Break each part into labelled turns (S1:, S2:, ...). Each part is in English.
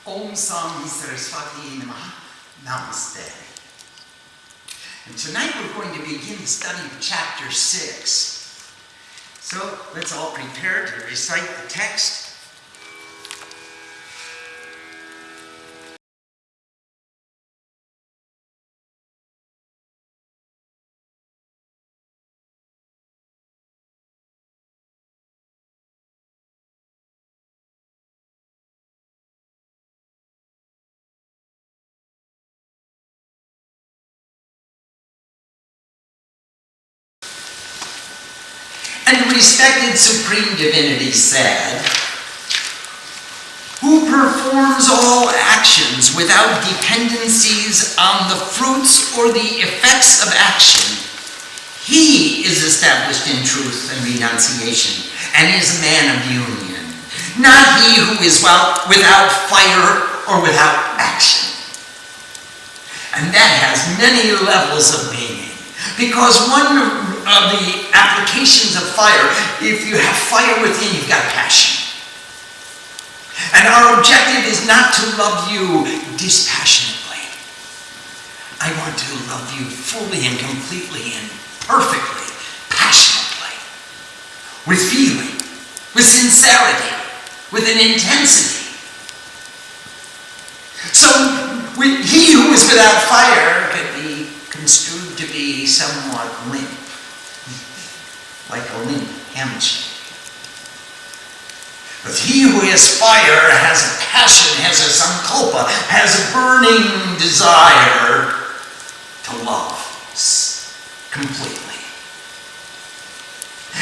S1: Om Sami Saraswati Namaha. Namaste. And tonight we're going to begin the study of chapter 6. So let's all prepare to recite the text. And the respected Supreme Divinity said, "Who performs all actions without dependencies on the fruits or the effects of action, he is established in truth and renunciation, and is a man of union, not he who is without fire or without action." And that has many levels of meaning, because one of the applications of fire, if you have fire within, you've got passion. And our objective is not to love you dispassionately. I want to love you fully and completely and perfectly, passionately, with feeling, with sincerity, with an intensity. So he who is without fire can be construed to be somewhat limp, like a limp hamstring. But he who has fire has a passion, has a sankalpa, has a burning desire to love completely.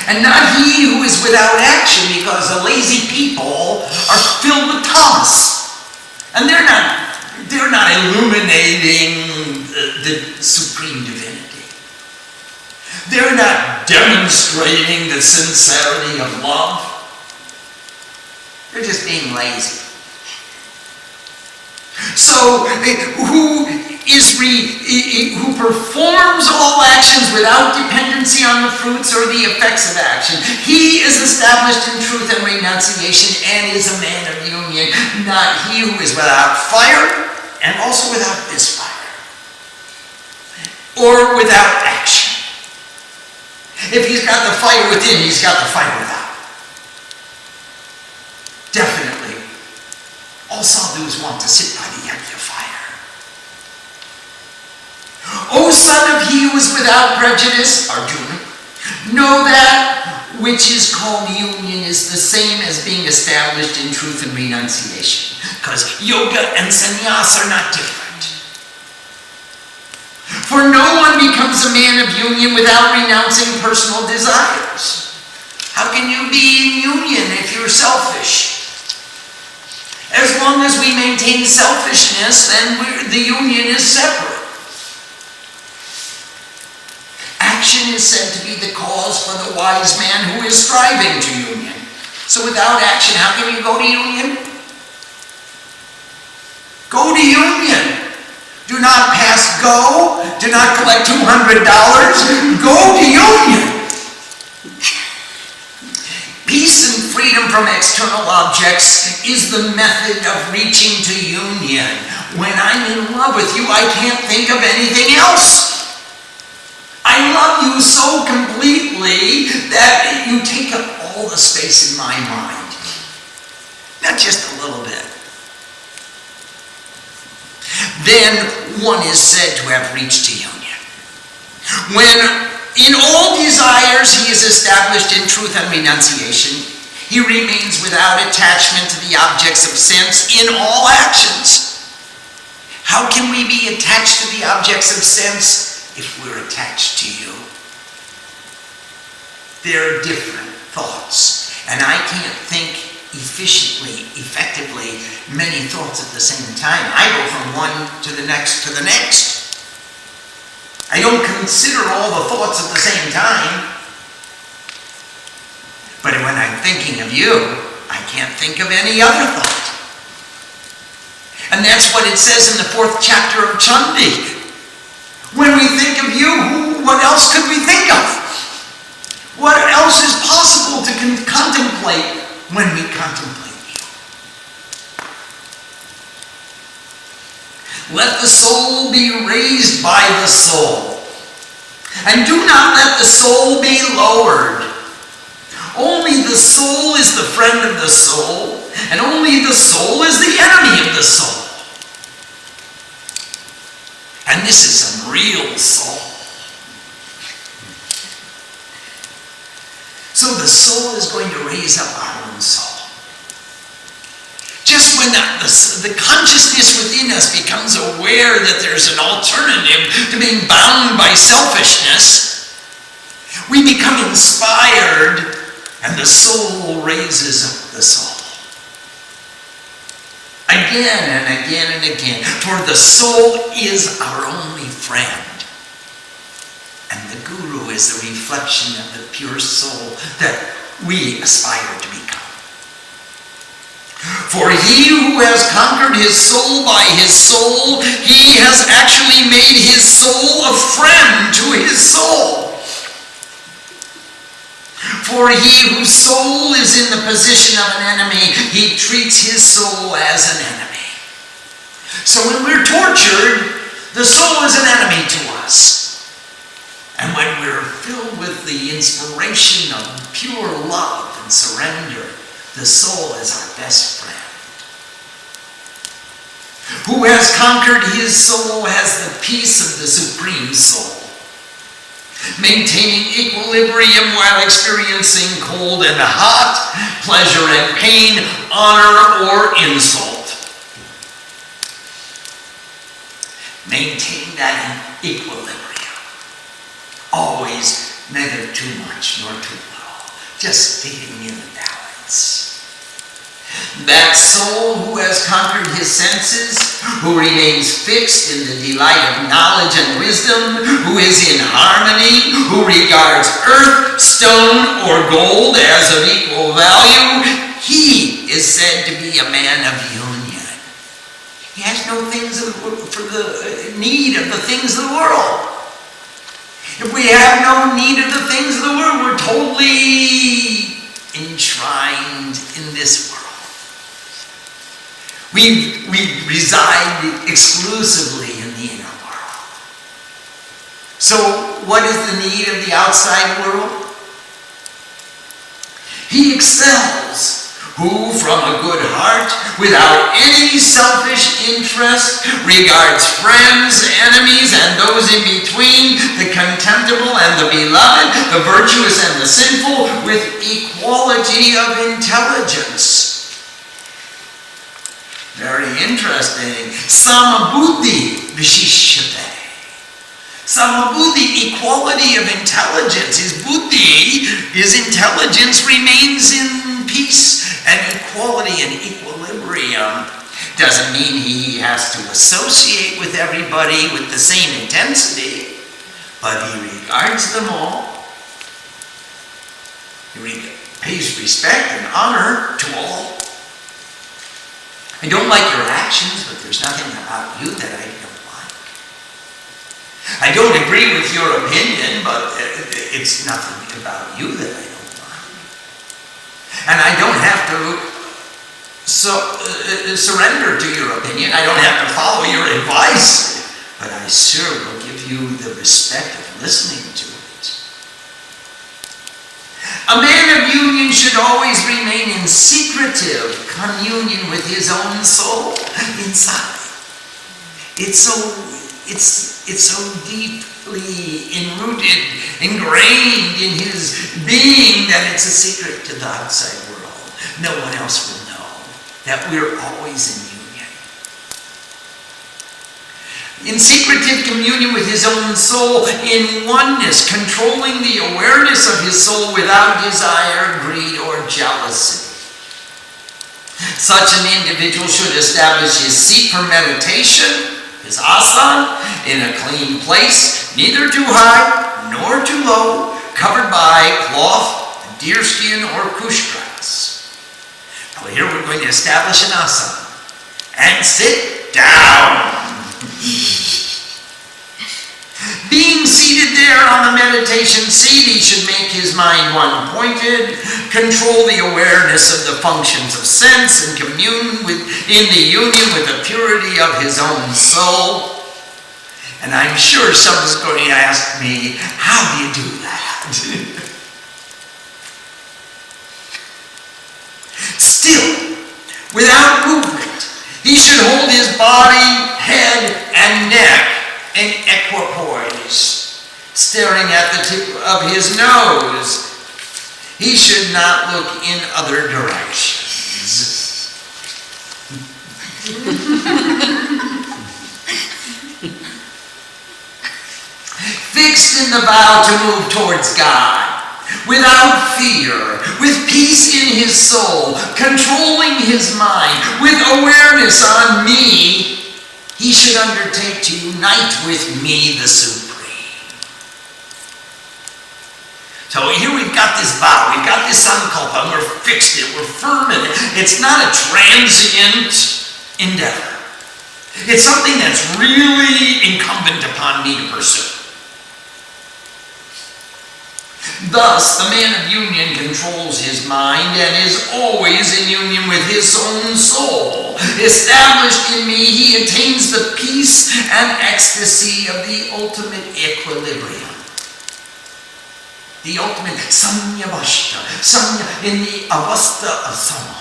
S1: And not he who is without action, because the lazy people are filled with tamas. And they're not illuminating the Supreme Divinity. They're not demonstrating the sincerity of love. They're just being lazy. So, who performs all actions without dependency on the fruits or the effects of action, he is established in truth and renunciation, and is a man of union, not he who is without fire, and also without this fire, or without action. If he's got the fire within, he's got the fire without. Definitely, all sadhus want to sit by the yajna fire. O son of he who is without prejudice, Arjuna, know that which is called union is the same as being established in truth and renunciation. Because yoga and sannyas are not different. For no one becomes a man of union without renouncing personal desires. How can you be in union if you're selfish? As long as we maintain selfishness, then the union is separate. Action is said to be the cause for the wise man who is striving to union. So without action, how can you go to union? Go to union. Do not pass go. Do not collect $200. Go to union. Peace and freedom from external objects is the method of reaching to union. When I'm in love with you, I can't think of anything else. I love you so completely that you take up all the space in my mind. Not just a little bit. Then one is said to have reached to union. When in all desires he is established in truth and renunciation, he remains without attachment to the objects of sense in all actions. How can we be attached to the objects of sense if we're attached to you? There are different thoughts, and I can't think efficiently, effectively, many thoughts at the same time. I go from one to the next to the next. I don't consider all the thoughts at the same time. But when I'm thinking of you, I can't think of any other thought. And that's what it says in the 4th chapter of Chandi. When we think of you, what else could we think of? What else is possible to contemplate when we contemplate you? Let the soul be raised by the soul. And do not let the soul be lowered. Only the soul is the friend of the soul, and only the soul is the enemy of the soul. And this is some real soul. So the soul is going to raise up our own soul. Just when the consciousness within us becomes aware that there's an alternative to being bound by selfishness, we become inspired, and the soul raises up the soul. Again and again and again. For the soul is our only friend. And the Guru is the reflection of the pure soul that we aspire to become. For he who has conquered his soul by his soul, he has actually made his soul a friend to his soul. For he whose soul is in the position of an enemy, he treats his soul as an enemy. So when we're tortured, the soul is an enemy to us. And when we're filled with the inspiration of pure love and surrender, the soul is our best friend. Who has conquered his soul has the peace of the Supreme Soul, maintaining equilibrium while experiencing cold and hot, pleasure and pain, honor or insult. Maintain that equilibrium. Always neither too much nor too little, just staying in the balance. That soul who has conquered his senses, who remains fixed in the delight of knowledge and wisdom, who is in harmony, who regards earth, stone, or gold as of equal value, he is said to be a man of union. He has no things for the need of the things of the world. If we have no need of the things of the world, we're totally enshrined in this world. We reside exclusively in the inner world. So what is the need of the outside world? He excels, who from a good heart, without any selfish interest, regards friends, enemies, and those in between, the contemptible and the beloved, the virtuous and the sinful, with equality of intelligence. Very interesting. Samabuddhi vishishyate. Samabuddhi, equality of intelligence. His buddhi, his intelligence remains in peace and equality and equilibrium. Doesn't mean he has to associate with everybody with the same intensity, but he regards them all. He pays respect and honor to all. I don't like your actions, but there's nothing about you that I don't like. I don't agree with your opinion, but it's nothing about you that I don't like. And I don't have to surrender to your opinion. I don't have to follow your advice, but I sure will give you the respect of listening to it. A man of union should always remain in secretive communion with his own soul inside. It's so deeply enrooted, ingrained in his being that it's a secret to the outside world. No one else will know that we're always in union. In secretive communion with his own soul, in oneness, controlling the awareness of his soul without desire, greed, or jealousy. Such an individual should establish his seat for meditation, his asana, in a clean place, neither too high nor too low, covered by cloth, deerskin, or kush grass. Now here we're going to establish an asana. And sit down. Be Being seated there on the meditation seat, he should make his mind one-pointed, control the awareness of the functions of sense, and commune in the union with the purity of his own soul. And I'm sure someone's going to ask me, how do you do that? Still, without movement, he should hold his body, head, and neck in equipoise, staring at the tip of his nose. He should not look in other directions. Fixed in the vow to move towards God, without fear, with peace in his soul, controlling his mind, with awareness on me, he should undertake to unite with me, the Supreme. So here we've got this vow, we've got this sankalpa, and we're fixed in it, we're firm in it. It's not a transient endeavor. It's something that's really incumbent upon me to pursue. Thus, the man of union controls his mind and is always in union with his own soul. Established in me, he attains the peace and ecstasy of the ultimate equilibrium. The ultimate samyavashta, in the avastha of sama.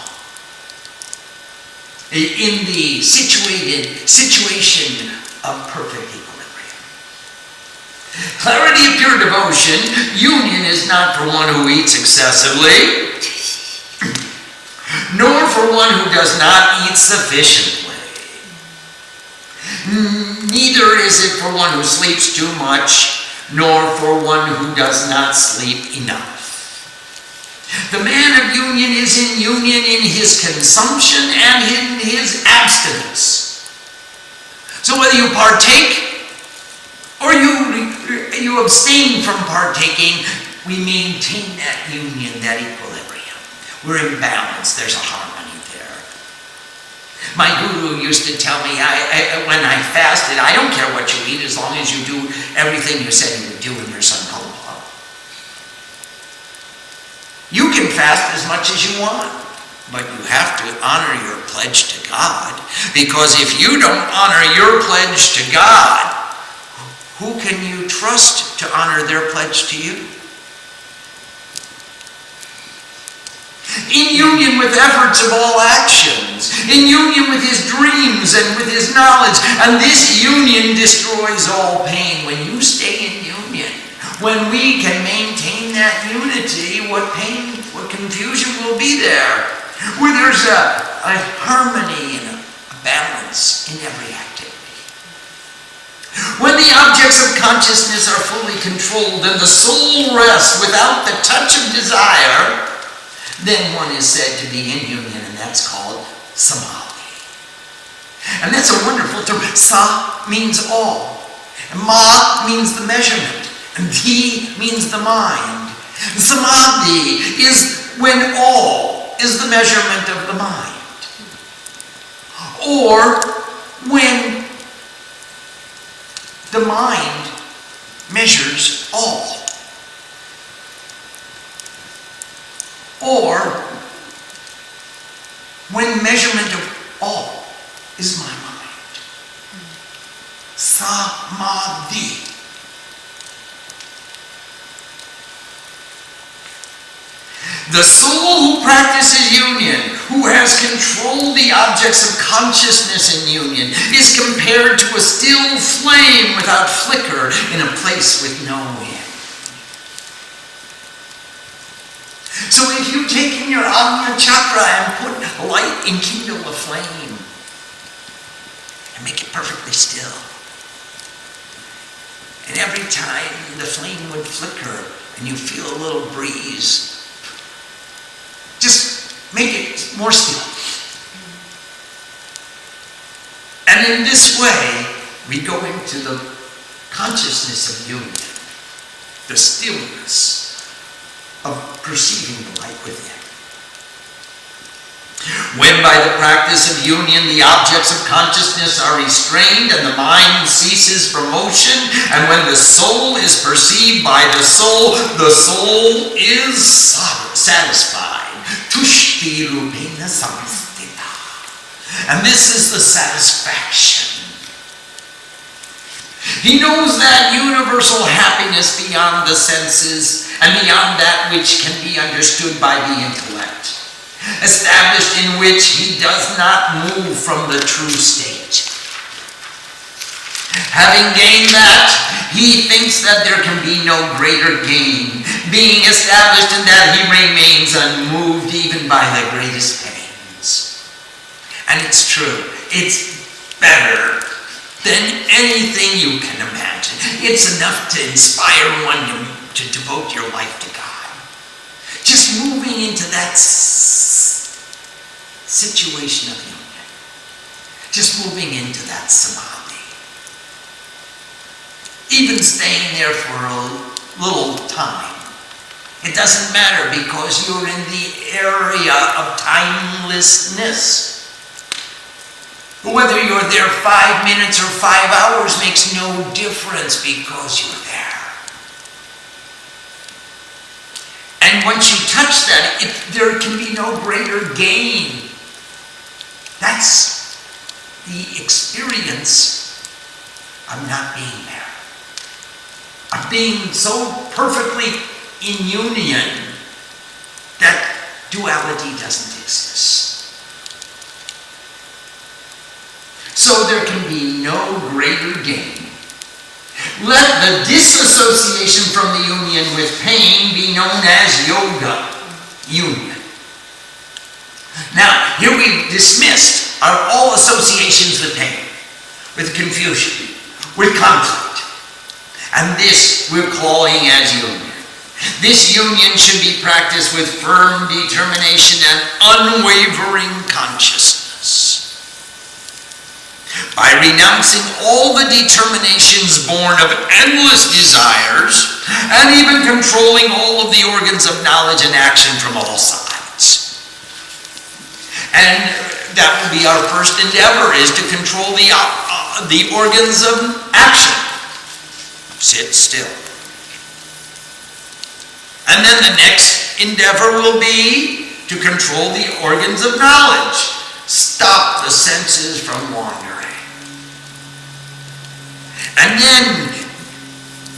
S1: In the situation of perfect equilibrium. Clarity of pure devotion, union is not for one who eats excessively, nor for one who does not eat sufficiently. Neither is it for one who sleeps too much, nor for one who does not sleep enough. The man of union is in union in his consumption and in his abstinence. So whether you partake or you abstain from partaking, we maintain that union, that equilibrium. We're in balance. There's a harmony there. My guru used to tell me, when I fasted, I don't care what you eat as long as you do everything you said you would do in your sankalpa. You can fast as much as you want, but you have to honor your pledge to God. Because if you don't honor your pledge to God, who can you trust to honor their pledge to you? In union with efforts of all actions, in union with his dreams and with his knowledge, and this union destroys all pain. When you stay in union, when we can maintain that unity, what pain, what confusion will be there? Where there's a harmony and a balance in every activity. When the objects of consciousness are fully controlled and the soul rests without the touch of desire, then one is said to be in union, and that's called samadhi. And that's a wonderful term. Sa means all, and ma means the measurement, and dhi means the mind. Samadhi is when all is the measurement of the mind, or when the mind measures all. Or when measurement of all is my mind. Samadhi. The soul who practices union, who has controlled the objects of consciousness in union, is compared to a still flame without flicker in a place with no end. So if you take in your Ajna chakra and put a light and kindle a flame and make it perfectly still, and every time the flame would flicker and you feel a little breeze, just make it more still. And in this way, we go into the consciousness of union, the stillness of perceiving the light within. When by the practice of union the objects of consciousness are restrained and the mind ceases from motion, and when the soul is perceived by the soul is satisfied. Tushti rupena samstita. And this is the satisfaction. He knows that universal happiness beyond the senses and beyond that which can be understood by the intellect, established in which he does not move from the true state. Having gained that, he thinks that there can be no greater gain, being established in that he remains unmoved even by the greatest pains. And it's true, it's better than anything you can imagine. It's enough to inspire one to devote your life to God. Just moving into that situation of union. Just moving into that samadhi. Even staying there for a little time. It doesn't matter because you're in the area of timelessness. Whether you're there 5 minutes or 5 hours makes no difference because you're there. And once you touch that, there can be no greater gain. That's the experience of not being there. Of being so perfectly in union that duality doesn't exist. So there can be no greater gain. Let the disassociation from the union with pain be known as yoga, union. Now, here we've dismissed all associations with pain, with confusion, with conflict. And this we're calling as union. This union should be practiced with firm determination and unwavering consciousness. By renouncing all the determinations born of endless desires, and even controlling all of the organs of knowledge and action from all sides. And that will be our first endeavor, is to control the organs of action. Sit still. And then the next endeavor will be to control the organs of knowledge. Stop the senses from wandering. And then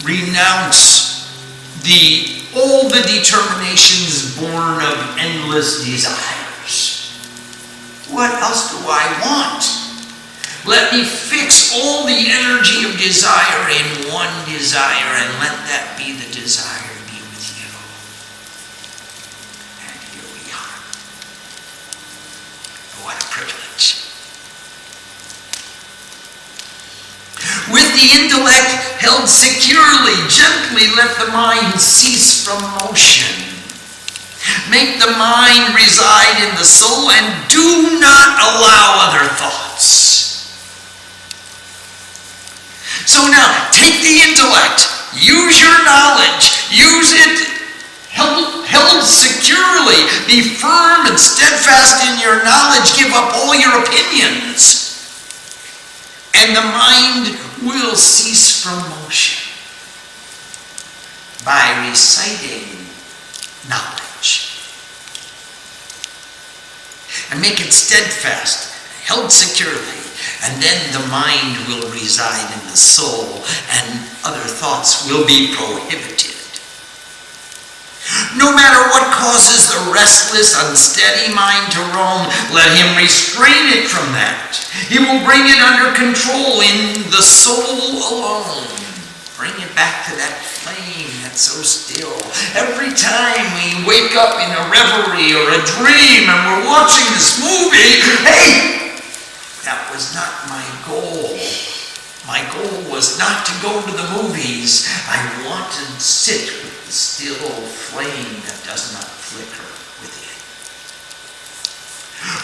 S1: renounce all the determinations born of endless desires. What else do I want? Let me fix all the energy of desire in one desire and let that be the desire to be with you. And here we are. What a privilege. With the intellect held securely, gently let the mind cease from motion. Make the mind reside in the soul and do not allow other thoughts. So now, take the intellect, use your knowledge, use it held securely, be firm and steadfast in your knowledge, give up all your opinions. And the mind will cease from motion by reciting knowledge. And make it steadfast, held securely, and then the mind will reside in the soul, and other thoughts will be prohibited. No matter what causes the restless, unsteady mind to roam, let him restrain it from that. He will bring it under control in the soul alone. Bring it back to that flame that's so still. Every time we wake up in a reverie or a dream and we're watching this movie, hey, that was not my goal. My goal was not to go to the movies. I want to sit with the still flame that does not flicker within.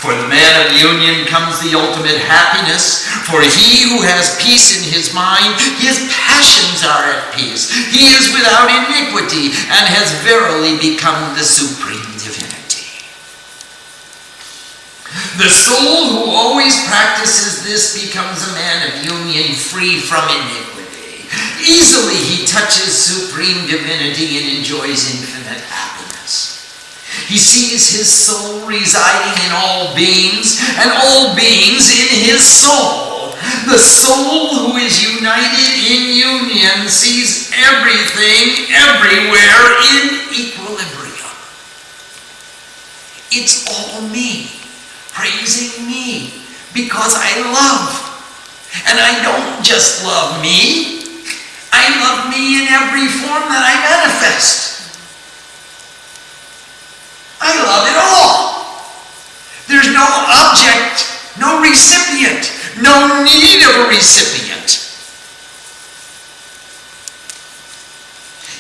S1: For the man of union comes the ultimate happiness. For he who has peace in his mind, his passions are at peace. He is without iniquity and has verily become the supreme divinity. The soul who always practices this becomes a man of union, free from iniquity. Easily he touches supreme divinity and enjoys infinite happiness. He sees his soul residing in all beings, and all beings in his soul. The soul who is united in union sees everything, everywhere in equilibrium. It's all me, praising me, because I love. And I don't just love me, I love me in every form that I manifest. I love it all. There's no object, no recipient, no need of a recipient.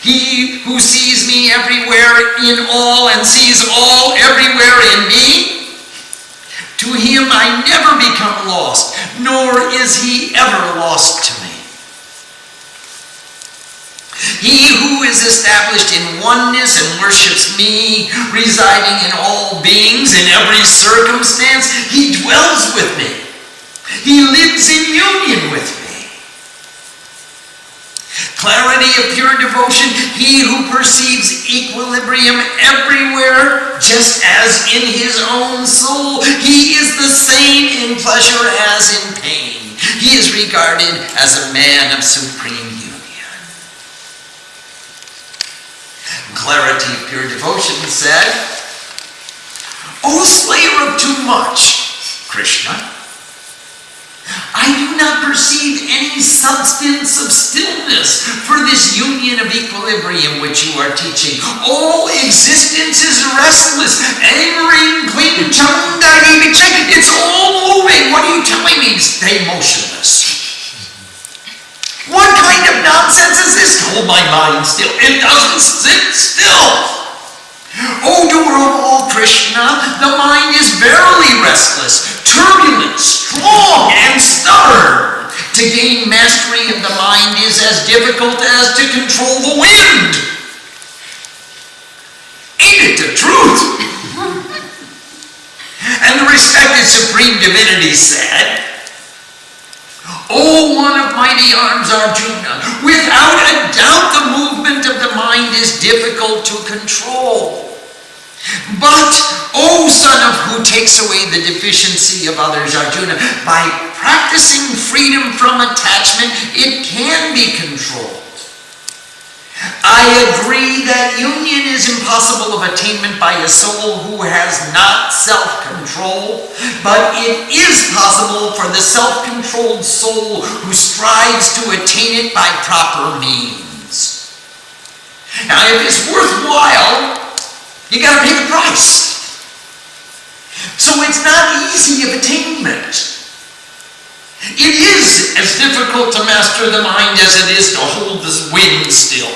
S1: He who sees me everywhere in all and sees all everywhere in me, to him I never become lost, nor is he ever lost to me. He who is established in oneness and worships me, residing in all beings, in every circumstance, he dwells with me. He lives in union with me. Clarity of pure devotion, he who perceives equilibrium everywhere, just as in his own soul, he is the same in pleasure as in pain. He is regarded as a man of supreme union. Clarity of pure devotion said, O slayer of too much, Krishna, I do not perceive any substance of stillness for this union of equilibrium which you are teaching. All existence is restless, angry, clean, it's all moving. What are you telling me? Stay motionless. What kind of nonsense is this to hold my mind still? It doesn't sit still. O doer of all, Krishna, the mind is verily restless, turbulent, strong, and stubborn. To gain mastery of the mind is as difficult as to control the wind. Ain't it the truth? And the respected Supreme Divinity said, O one of mighty arms, Arjuna, without a doubt the movement of the mind is difficult to control. But, O son of who takes away the deficiency of others, Arjuna, by practicing freedom from attachment, it can be controlled. I agree that union is impossible of attainment by a soul who has not self-control, but it is possible for the self-controlled soul who strives to attain it by proper means. Now, if it's worthwhile, you got to pay the price. So it's not easy of attainment. It is as difficult to master the mind as it is to hold the wind still.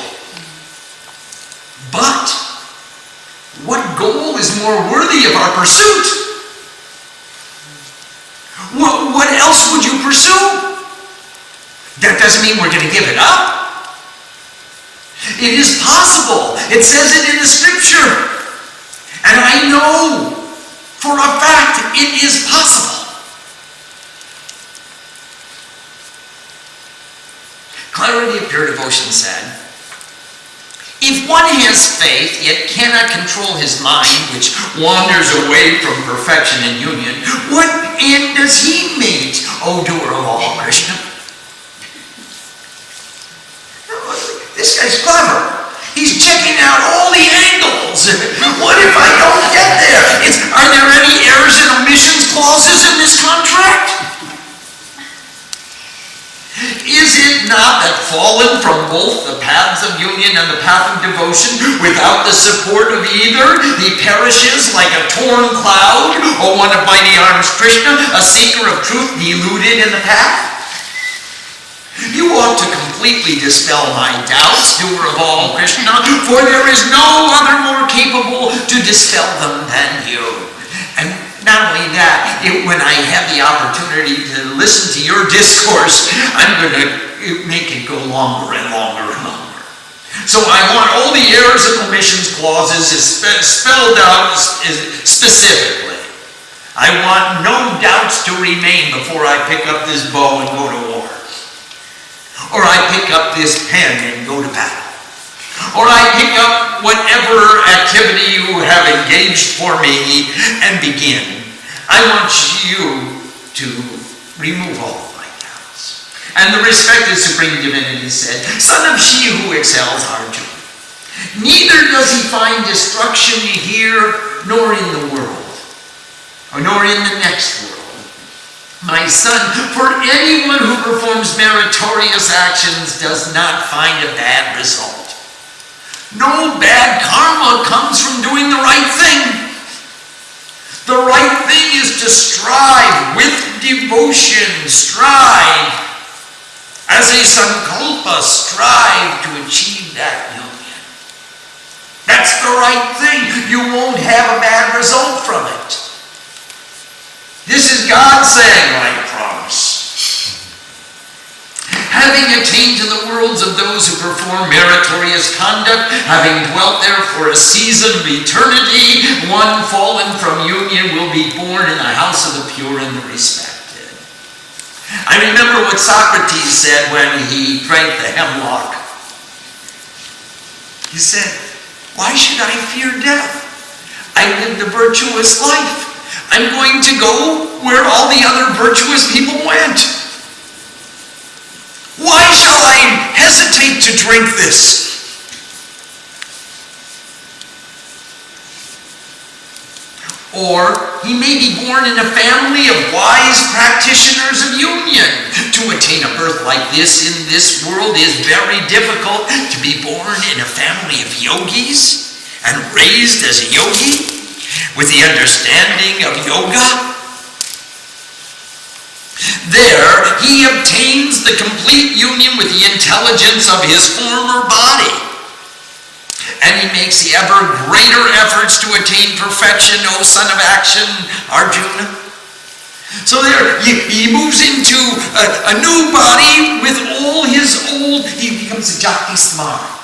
S1: But what goal is more worthy of our pursuit? What else would you pursue? That doesn't mean we're going to give it up. It is possible. It says it in the scripture. And I know for a fact it is possible. Clarity of pure devotion said, if one has faith, yet cannot control his mind, which wanders away from perfection and union, what end does he meet, O doer of all, Krishna? This guy's clever. He's checking out all the angles. What if I don't get there? Are there any errors and omissions clauses in this contract? Is it not that fallen from both the paths of union and the path of devotion, without the support of either, he perishes like a torn cloud, or one of mighty arms, Krishna, a seeker of truth deluded in the path? You ought to completely dispel my doubts, doer of all, Krishna, for there is no other more capable to dispel them than you. And not only that, when I have the opportunity to listen to your discourse, I'm going to make it go longer and longer and longer. So I want all the errors and omissions clauses spelled out specifically. I want no doubts to remain before I pick up this bow and go to war. Or I pick up this pen and go to battle. Or I pick up whatever activity you have engaged for me and begin. I want you to remove all of my doubts. And the respected Supreme Divinity said, Son of she who excels Arjuna, neither does he find destruction here nor in the world, nor in the next world. My son, for anyone who performs meritorious actions does not find a bad result. No bad karma comes from doing the right thing. The right thing is to strive with devotion, strive as a sankalpa, strive to achieve that union. That's the right thing. You won't have a bad result from it. This is God saying, I promise. Having attained to the worlds of those who perform meritorious conduct, having dwelt there for a season of eternity, one fallen from union will be born in the house of the pure and the respected. I remember what Socrates said when he drank the hemlock. He said, why should I fear death? I lived a virtuous life. I'm going to go where all the other virtuous people went. Why shall I hesitate to drink this? Or he may be born in a family of wise practitioners of union. To attain a birth like this in this world is very difficult. To be born in a family of yogis and raised as a yogi, with the understanding of yoga, there he obtains the complete union with the intelligence of his former body. And he makes the ever greater efforts to attain perfection, O son of action, Arjuna. So there, he moves into a new body with all his old, he becomes a jati smart.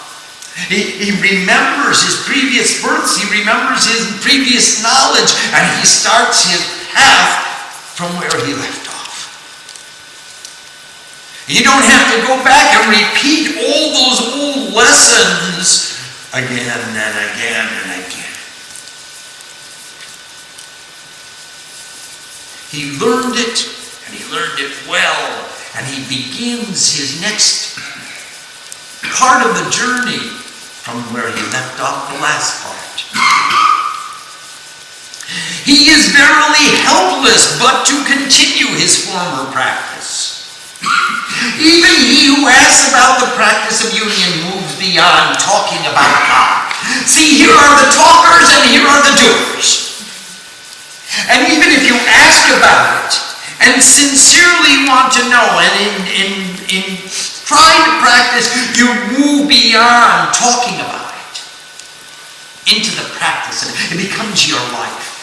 S1: He remembers his previous births, he remembers his previous knowledge, and he starts his path from where he left off. You don't have to go back and repeat all those old lessons again and again and again. He learned it, and he learned it well, and he begins his next part of the journey from where he left off the last part. He is verily helpless but to continue his former practice. Even he who asks about the practice of union moves beyond talking about God. See, here are the talkers and here are the doers. And even if you ask about it and sincerely want to know and in trying to practice, you move beyond talking about it into the practice, and it becomes your life.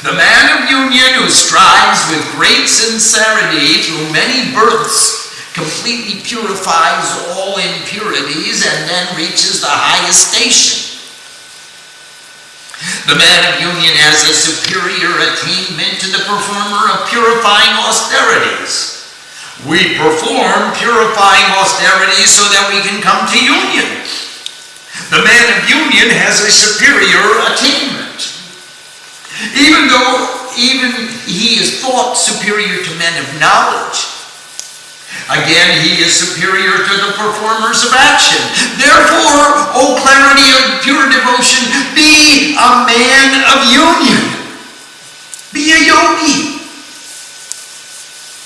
S1: The man of union who strives with great sincerity through many births completely purifies all impurities and then reaches the highest station. The man of union has a superior attainment to the performer of purifying austerities. We perform purifying austerities so that we can come to union. The man of union has a superior attainment. Even he is thought superior to men of knowledge. Again, he is superior to the performers of action. Therefore, O clarity of pure devotion, be a man of union. Be a yogi.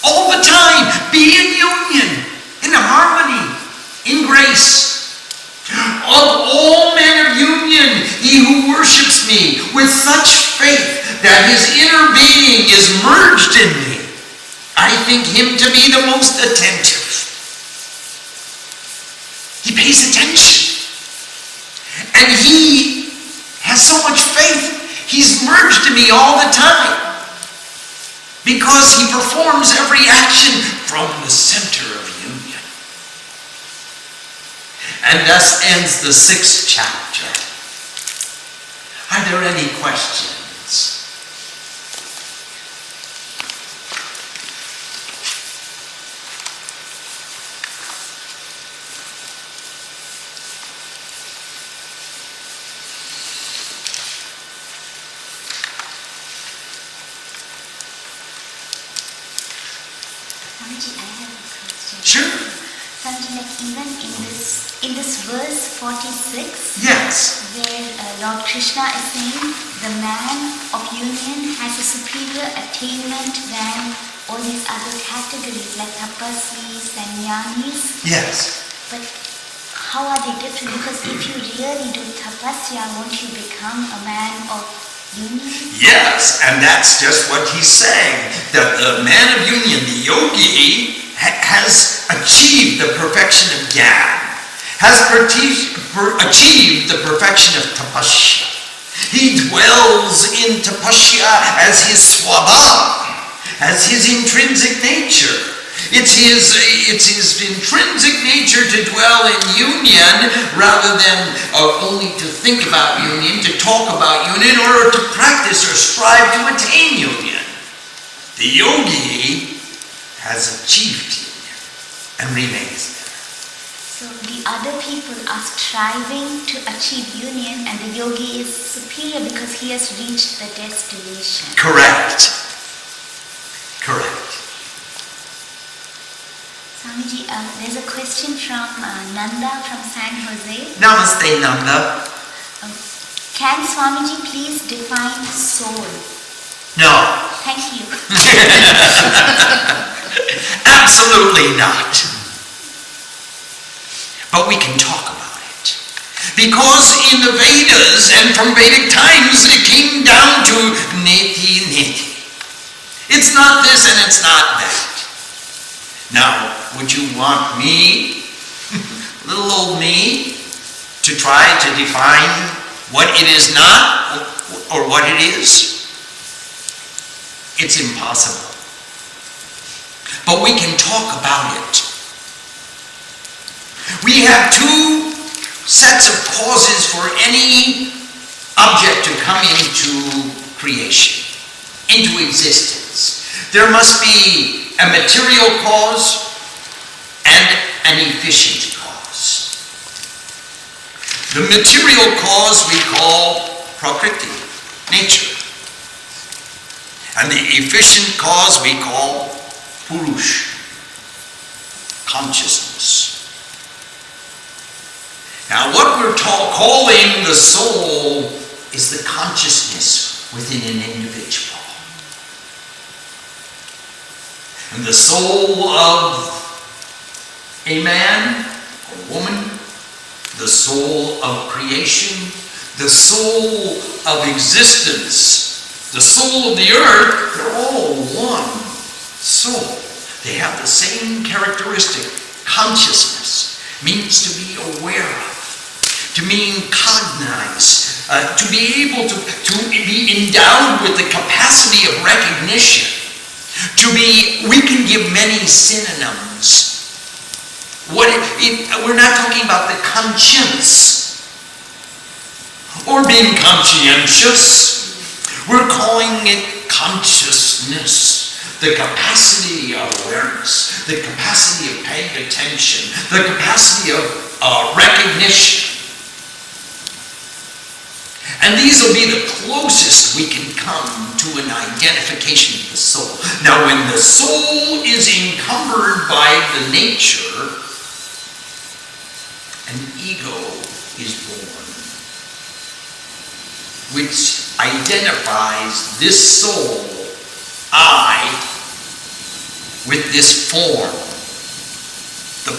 S1: All the time, be in union, in harmony, in grace. Of all men of union, he who worships me with such faith that his inner being is merged in me, I think him to be the most attentive. He pays attention. And he has so much faith, he's merged in me all the time. Because he performs every action from the center of union. And thus ends the 6th chapter. Are there any questions?
S2: Swamiji, I have a question.
S1: Sure.
S2: Swamiji, like even in this verse 46,
S1: Yes.
S2: where Lord Krishna is saying the man of union has a superior attainment than all these other categories like tapasvis and jnanis.
S1: Yes.
S2: But how are they different? Because if you really do tapasya, won't you become a man of union?
S1: Yes, and that's just what he's saying. That the man of union, the yogi, has achieved the perfection of jnana, has achieved the perfection of tapasya. He dwells in tapasya as his swabhava, as his intrinsic nature. It's his intrinsic nature to dwell in union rather than only to think about union, to talk about union, or to practice or strive to attain union. The yogi has achieved union and remains there.
S2: So the other people are striving to achieve union and the yogi is superior because he has reached the destination.
S1: Correct. Correct.
S2: Swamiji, there's a question from Nanda from San Jose.
S1: Namaste, Nanda.
S2: Can Swamiji please define soul?
S1: No.
S2: Thank you.
S1: Absolutely not. But we can talk about it. Because in the Vedas and from Vedic times it came down to neti neti. It's not this and it's not that. Now, would you want me, little old me, to try to define what it is not or what it is? It's impossible. But we can talk about it. We have two sets of causes for any object to come into creation, into existence. There must be a material cause and an efficient cause. The material cause we call prakriti, nature. And the efficient cause we call purush, consciousness. Now what we're calling the soul is the consciousness within an individual. And the soul of a man, a woman, the soul of creation, the soul of existence, the soul of the earth, they're all one soul. They have the same characteristic. Consciousness means to be aware of, to mean cognized, to be able to be endowed with the capacity of recognition. We can give many synonyms. We're not talking about the conscience or being conscientious. We're calling it consciousness, the capacity of awareness, the capacity of paying attention, the capacity of recognition. And these will be the closest we can come to an identification of the soul. Now, when the soul is encumbered by the nature, an ego is born, which identifies this soul, I, with this form, the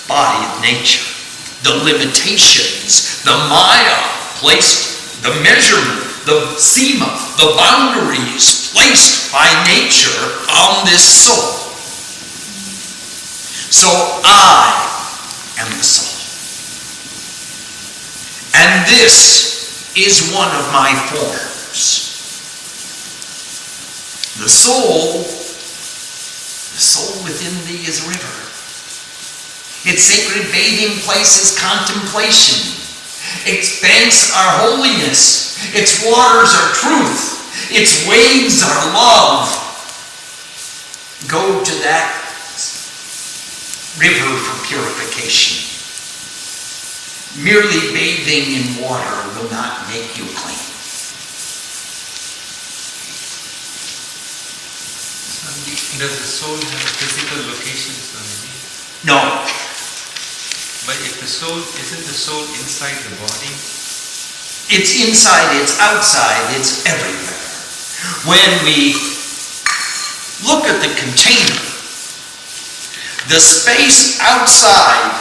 S1: body of nature, the limitations, the maya placed, the measurement, the sima, the boundaries placed by nature on this soul. So I am the soul. And this is one of my forms. The soul within thee is a river. Its sacred bathing place is contemplation. Its banks are holiness. Its waters are truth. Its waves are love. Go to that river for purification. Merely bathing in water will not make you clean.
S3: Does the soul have a physical location, Swamiji?
S1: No.
S3: But if the soul, isn't the soul inside the body?
S1: It's inside, it's outside, it's everywhere. When we look at the container, the space outside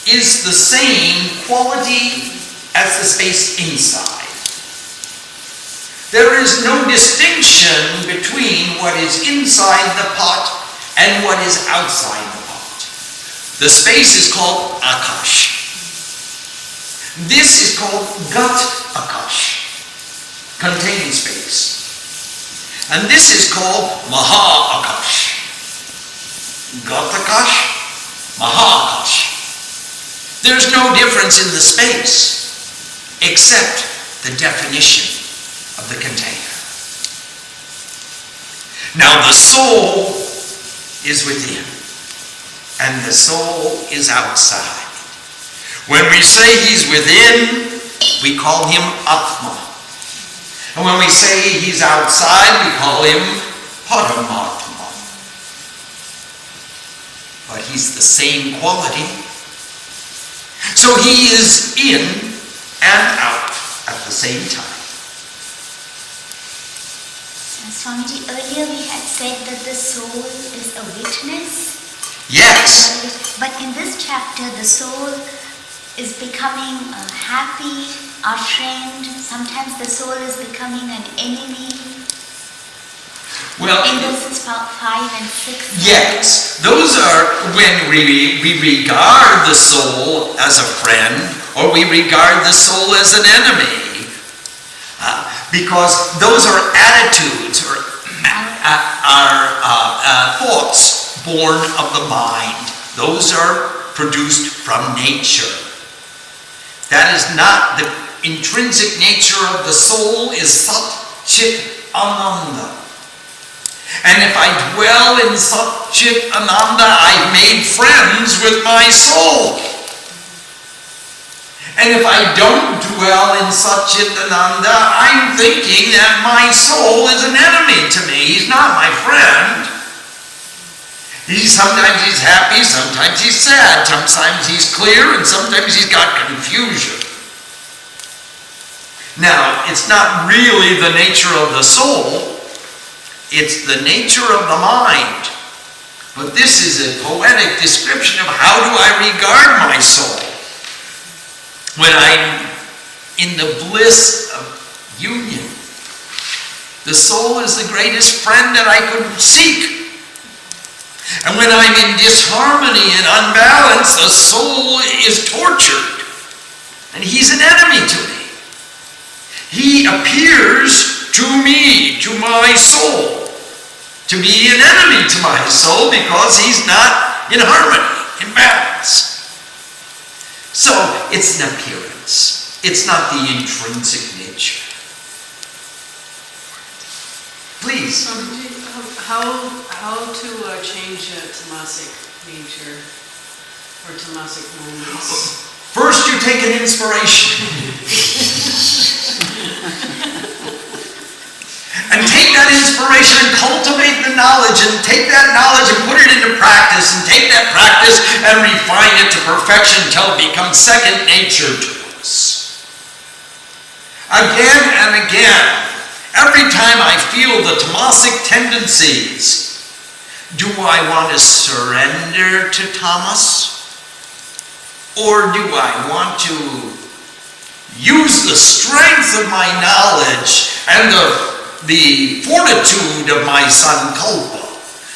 S1: is the same quality as the space inside. There is no distinction between what is inside the pot and what is outside the pot. The space is called Akash. This is called Gat Akash, containing space. And this is called Maha Akash. Gat Akash, Maha Akash. There's no difference in the space except the definition of the container. Now the soul is within and the soul is outside. When we say he's within, we call him Atma. And when we say he's outside, we call him Paramatma. But he's the same quality. So he is in and out at the same time.
S2: Swamiji, earlier we had said that the soul is a witness.
S1: Yes.
S2: But in this chapter, the soul is becoming happy, our friend. Sometimes the soul is becoming an enemy.
S1: Well,
S2: in verses 5 and 6.
S1: Yes. Those are when we regard the soul as a friend or we regard the soul as an enemy. Because those are attitudes or thoughts born of the mind. Those are produced from nature. That is not the intrinsic nature of the soul is Sat Chit Ananda. And if I dwell in Sat Chit Ananda, I've made friends with my soul. And if I don't dwell in Sat Chit Ananda, I'm thinking that my soul is an enemy to me. He's not my friend. Sometimes he's happy, sometimes he's sad, sometimes he's clear, and sometimes he's got confusion. Now, it's not really the nature of the soul, it's the nature of the mind. But this is a poetic description of how do I regard my soul. When I'm in the bliss of union, the soul is the greatest friend that I could seek. And when I'm in disharmony and unbalance, the soul is tortured. And he's an enemy to me. He appears to me, to my soul, to be an enemy to my soul because he's not in harmony, in balance. So it's an appearance. It's not the intrinsic nature. Please.
S4: How to change tamasic nature or tamasic moments?
S1: First you take an inspiration. And take that inspiration and cultivate the knowledge and take that knowledge and put it into practice and take that practice and refine it to perfection until it becomes second nature to us. Again and again, every time I feel the tamasic tendencies, do I want to surrender to tamas? Or do I want to use the strength of my knowledge and the fortitude of my sankalpa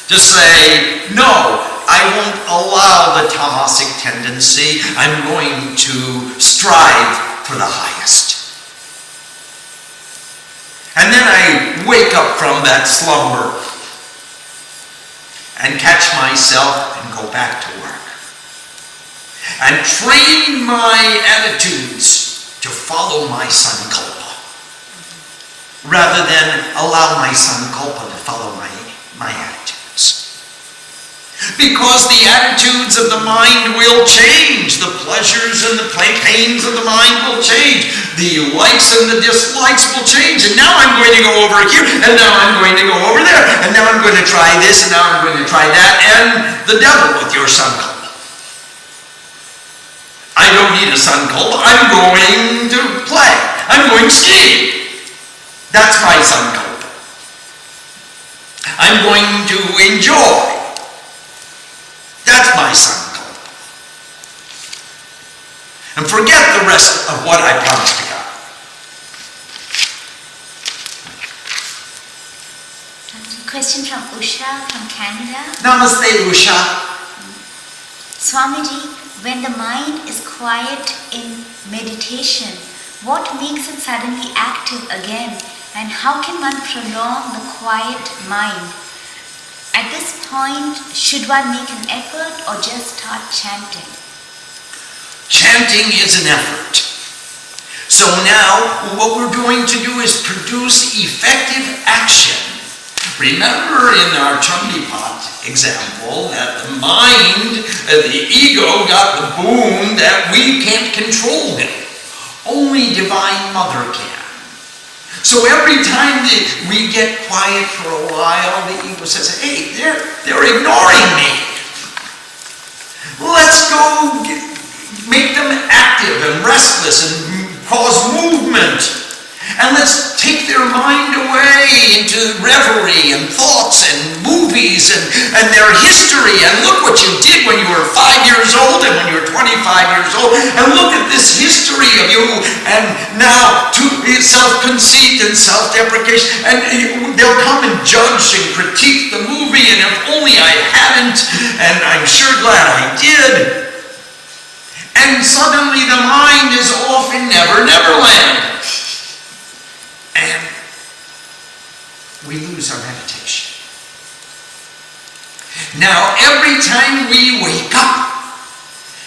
S1: to say, no, I won't allow the tamasic tendency. I'm going to strive for the highest. And then I wake up from that slumber and catch myself and go back to work. And train my attitudes to follow my sankalpa rather than allow my sankalpa to follow my attitudes. Because the attitudes of the mind will change. The pleasures and the pains of the mind will change. The likes and the dislikes will change. And now I'm going to go over here, and now I'm going to go over there, and now I'm going to try this, and now I'm going to try that, and the devil with your sankalpa. I don't need a sankalpa. I'm going to play. I'm going skiing. That's my sankalpa. I'm going to enjoy. That's my sankalpa. And forget the rest of what I promised to God.
S2: Question from Usha from Canada.
S1: Namaste, Usha.
S2: Swamiji, when the mind is quiet in meditation, what makes it suddenly active again? And how can one prolong the quiet mind? At this point, should one make an effort or just start chanting?
S1: Chanting is an effort. So now, what we're going to do is produce effective action. Remember in our Chandipat example that the mind, the ego got the boon that we can't control him. Only Divine Mother can. So every time we get quiet for a while, the ego says, hey, they're ignoring me. Let's go make them active and restless and cause movement. And let's take their mind away into reverie and thoughts and movies and their history. And look what you did when you were 5 years old and when you were 25 years old. And look at this history of you. And now to self-conceit and self-deprecation. And they'll come and judge and critique the movie. And if only I hadn't, and I'm sure glad I did. And suddenly the mind is off in Never Never Land. And we lose our meditation. Now, every time we wake up,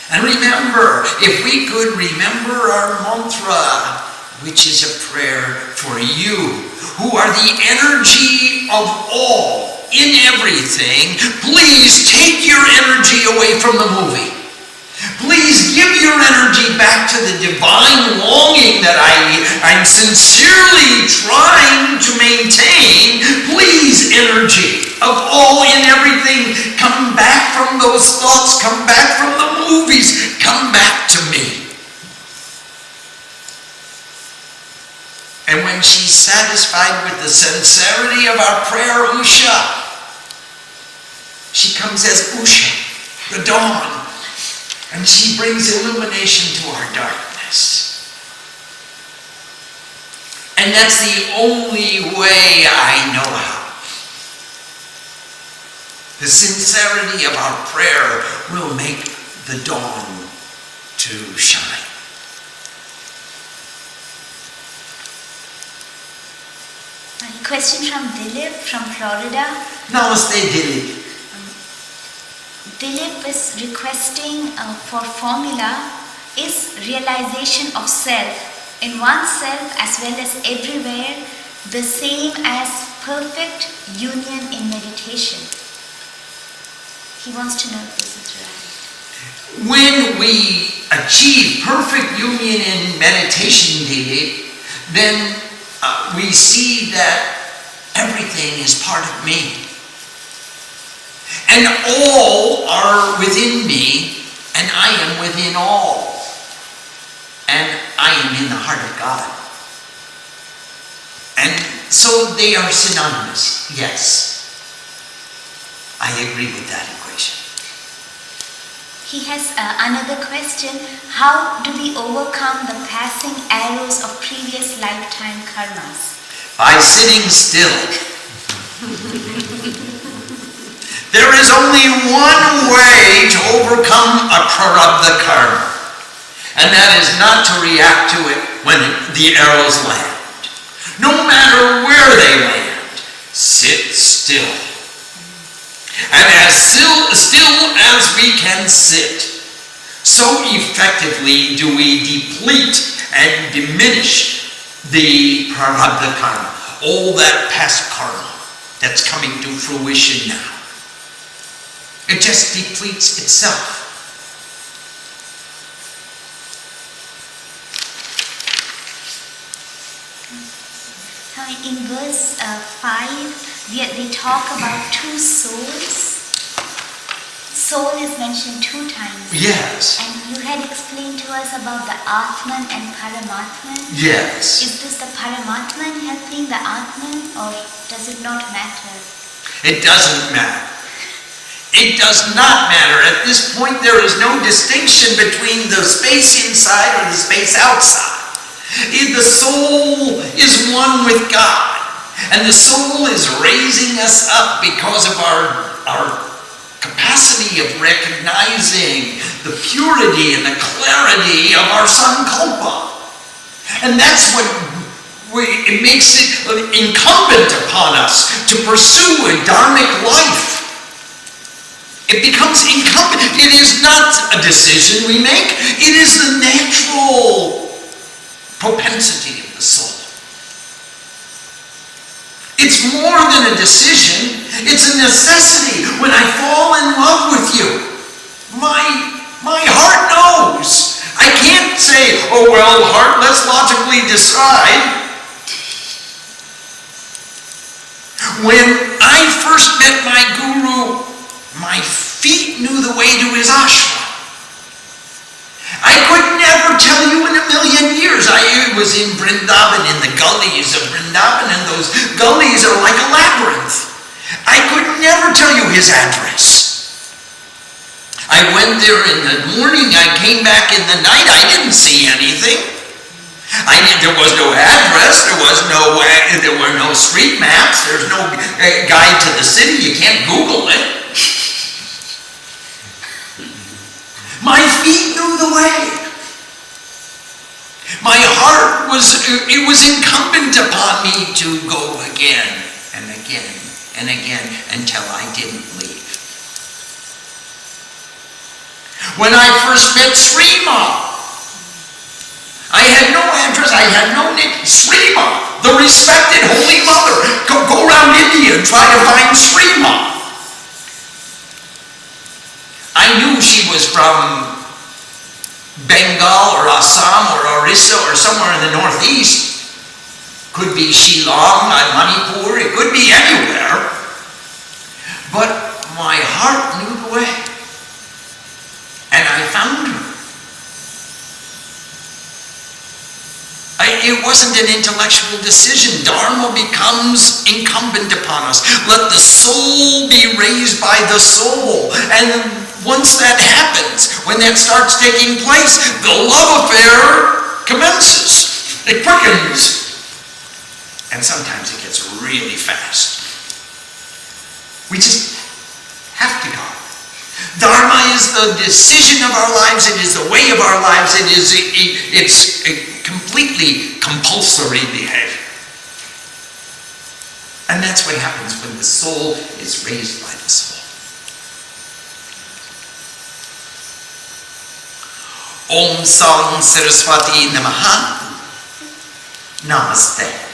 S1: and remember, if we could remember our mantra, which is a prayer for you, who are the energy of all in everything, please take your energy away from the movie. Please give your energy back to the divine longing that I'm sincerely trying to maintain. Please, energy of all in everything, come back from those thoughts, come back from the movies, come back to me. And when she's satisfied with the sincerity of our prayer, Usha, she comes as Usha, the dawn. And she brings illumination to our darkness. And that's the only way I know how. The sincerity of our prayer will make the dawn to shine.
S2: A question from Dilip from Florida.
S1: Namaste, Dilip.
S2: Dilip is requesting for formula is realization of self in oneself as well as everywhere the same as perfect union in meditation. He wants to know if this is right.
S1: When we achieve perfect union in meditation, Dilip, then we see that everything is part of me. And all are within me, and I am within all. And I am in the heart of God. And so they are synonymous, yes. I agree with that equation.
S2: He has another question. How do we overcome the passing arrows of previous lifetime karmas?
S1: By sitting still. There is only one way to overcome a prarabdha karma, and that is not to react to it when the arrows land. No matter where they land, sit still. And as still as we can sit, so effectively do we deplete and diminish the prarabdha karma, all that past karma that's coming to fruition now. It just depletes itself.
S2: So in verse 5, they talk about two souls. Soul is mentioned 2 times.
S1: Yes.
S2: And you had explained to us about the Atman and Paramatman.
S1: Yes.
S2: Is this the Paramatman helping the Atman, or does it not matter?
S1: It doesn't matter. It does not matter. At this point, there is no distinction between the space inside or the space outside. The soul is one with God. And the soul is raising us up because of our capacity of recognizing the purity and the clarity of our sankalpa. And that's what it makes it incumbent upon us to pursue a dharmic life. It becomes incumbent. It is not a decision we make. It is the natural propensity of the soul. It's more than a decision. It's a necessity. When I fall in love with you, my heart knows. I can't say, oh well, heart, let's logically decide. When I first met my guru, my feet knew the way to his ashram. I could never tell you in a million years. I was in Vrindavan, in the gullies of Vrindavan, and those gullies are like a labyrinth. I could never tell you his address. I went there in the morning, I came back in the night, I didn't see anything. There was no address, there were no street maps, there's no guide to the city, you can't Google it. My feet knew the way. My heart it was incumbent upon me to go again and again and again until I didn't leave. When I first met Srima, I had no address, I had no name. Srima, the respected Holy Mother. Go around India and try to find Srima. I knew she was from Bengal or Assam or Orissa or somewhere in the northeast. Could be Shillong, Manipur, it could be anywhere. But my heart knew the way. And I found her. It wasn't an intellectual decision. Dharma becomes incumbent upon us. Let the soul be raised by the soul. And once that happens, when that starts taking place, the love affair commences. It quickens. And sometimes it gets really fast. We just have to go. Dharma is the decision of our lives. It is the way of our lives. It's completely compulsory behavior. And that's what happens when the soul is raised by the soul. Om Sang Saraswati Namaha. Namaste.